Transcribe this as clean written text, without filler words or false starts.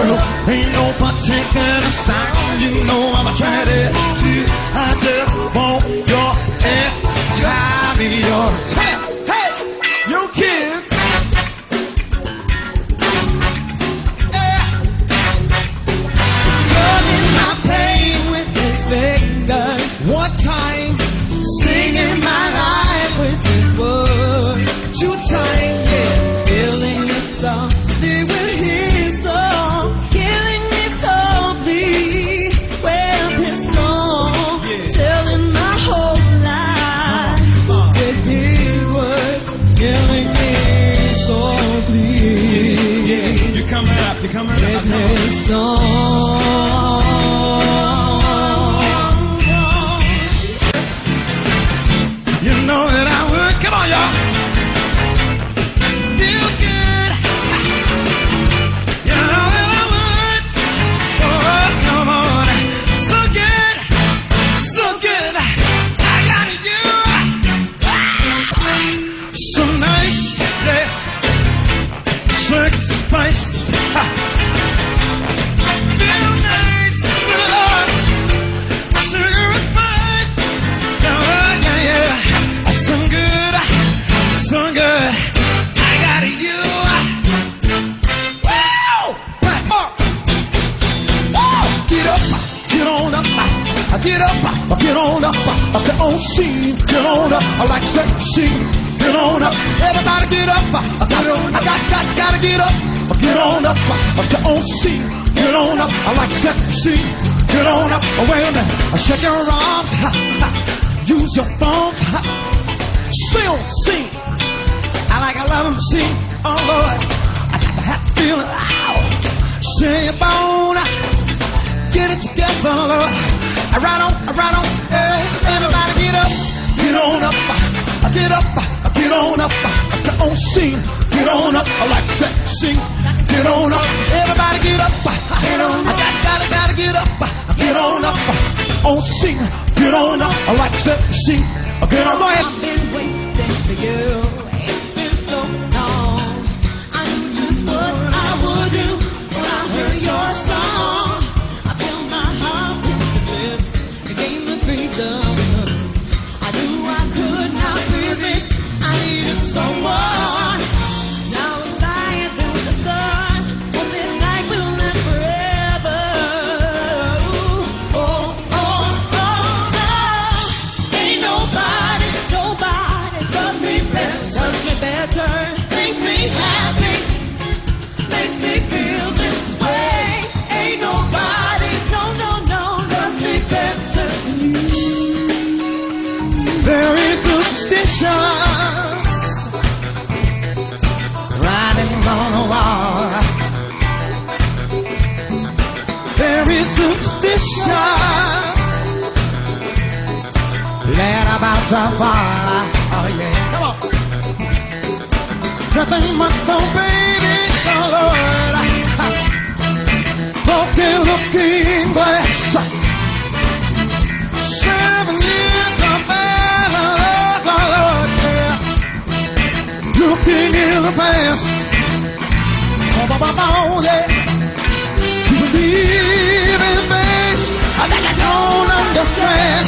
Well, ain't no particular sound, you know I'm trying to see. I just want your ass to drive me on the tap. Hey, you kids. Yeah. Strumming my pain with his fingers. One time, singing my life with his words. Two times, yeah, feeling the song. They will hear song, killing me softly with his song, telling my whole life with his words, killing me softly. Yeah, you're coming up, with his song. You know that I would. Come on, y'all. Feel good. You know that I would. Oh, come on. So good. So good. I got you. So nice. Yeah. Circus spice. Feel nice. Lord. Sugar spice. Yeah, yeah, yeah. So good. So good. I got you. Get up, get on up, get up, get on up, get on scene, get on up, I like sexy, get on up, everybody get up, I gotta get up, get on up, get on scene, get on up, I like sexy, get on up, wait a minute, shake your arms, use your thumbs, still sing, I love them sing, oh Lord, I got the happy feeling, ow, sing your bone. Get it together, Lord. Right on, everybody get up, get on up, get up, get on up, get on scene, get on up, I like sexy, get on up, everybody get up, get on up, gotta get up, get on up, on scene, get on up, I like sexy, get on, go ahead. I've been waiting for you, it's been so long, I knew just what I would do when I heard your song. I knew I could not resist. I needed someone. Now I'm flying through the stars, but this night will last forever. Ooh, oh, no. Ain't nobody does me better. Makes me happy, makes me feel this way. Ain't nobody, no, does me better than you. There is superstitions writing on the wall. There is superstitions that about to fall. Oh yeah, come on. Nothing but no baby, oh Lord. Broken looking glass. 7 years of bad luck, oh Lord, yeah. Looking in the past, yeah. You believe in things that you don't understand.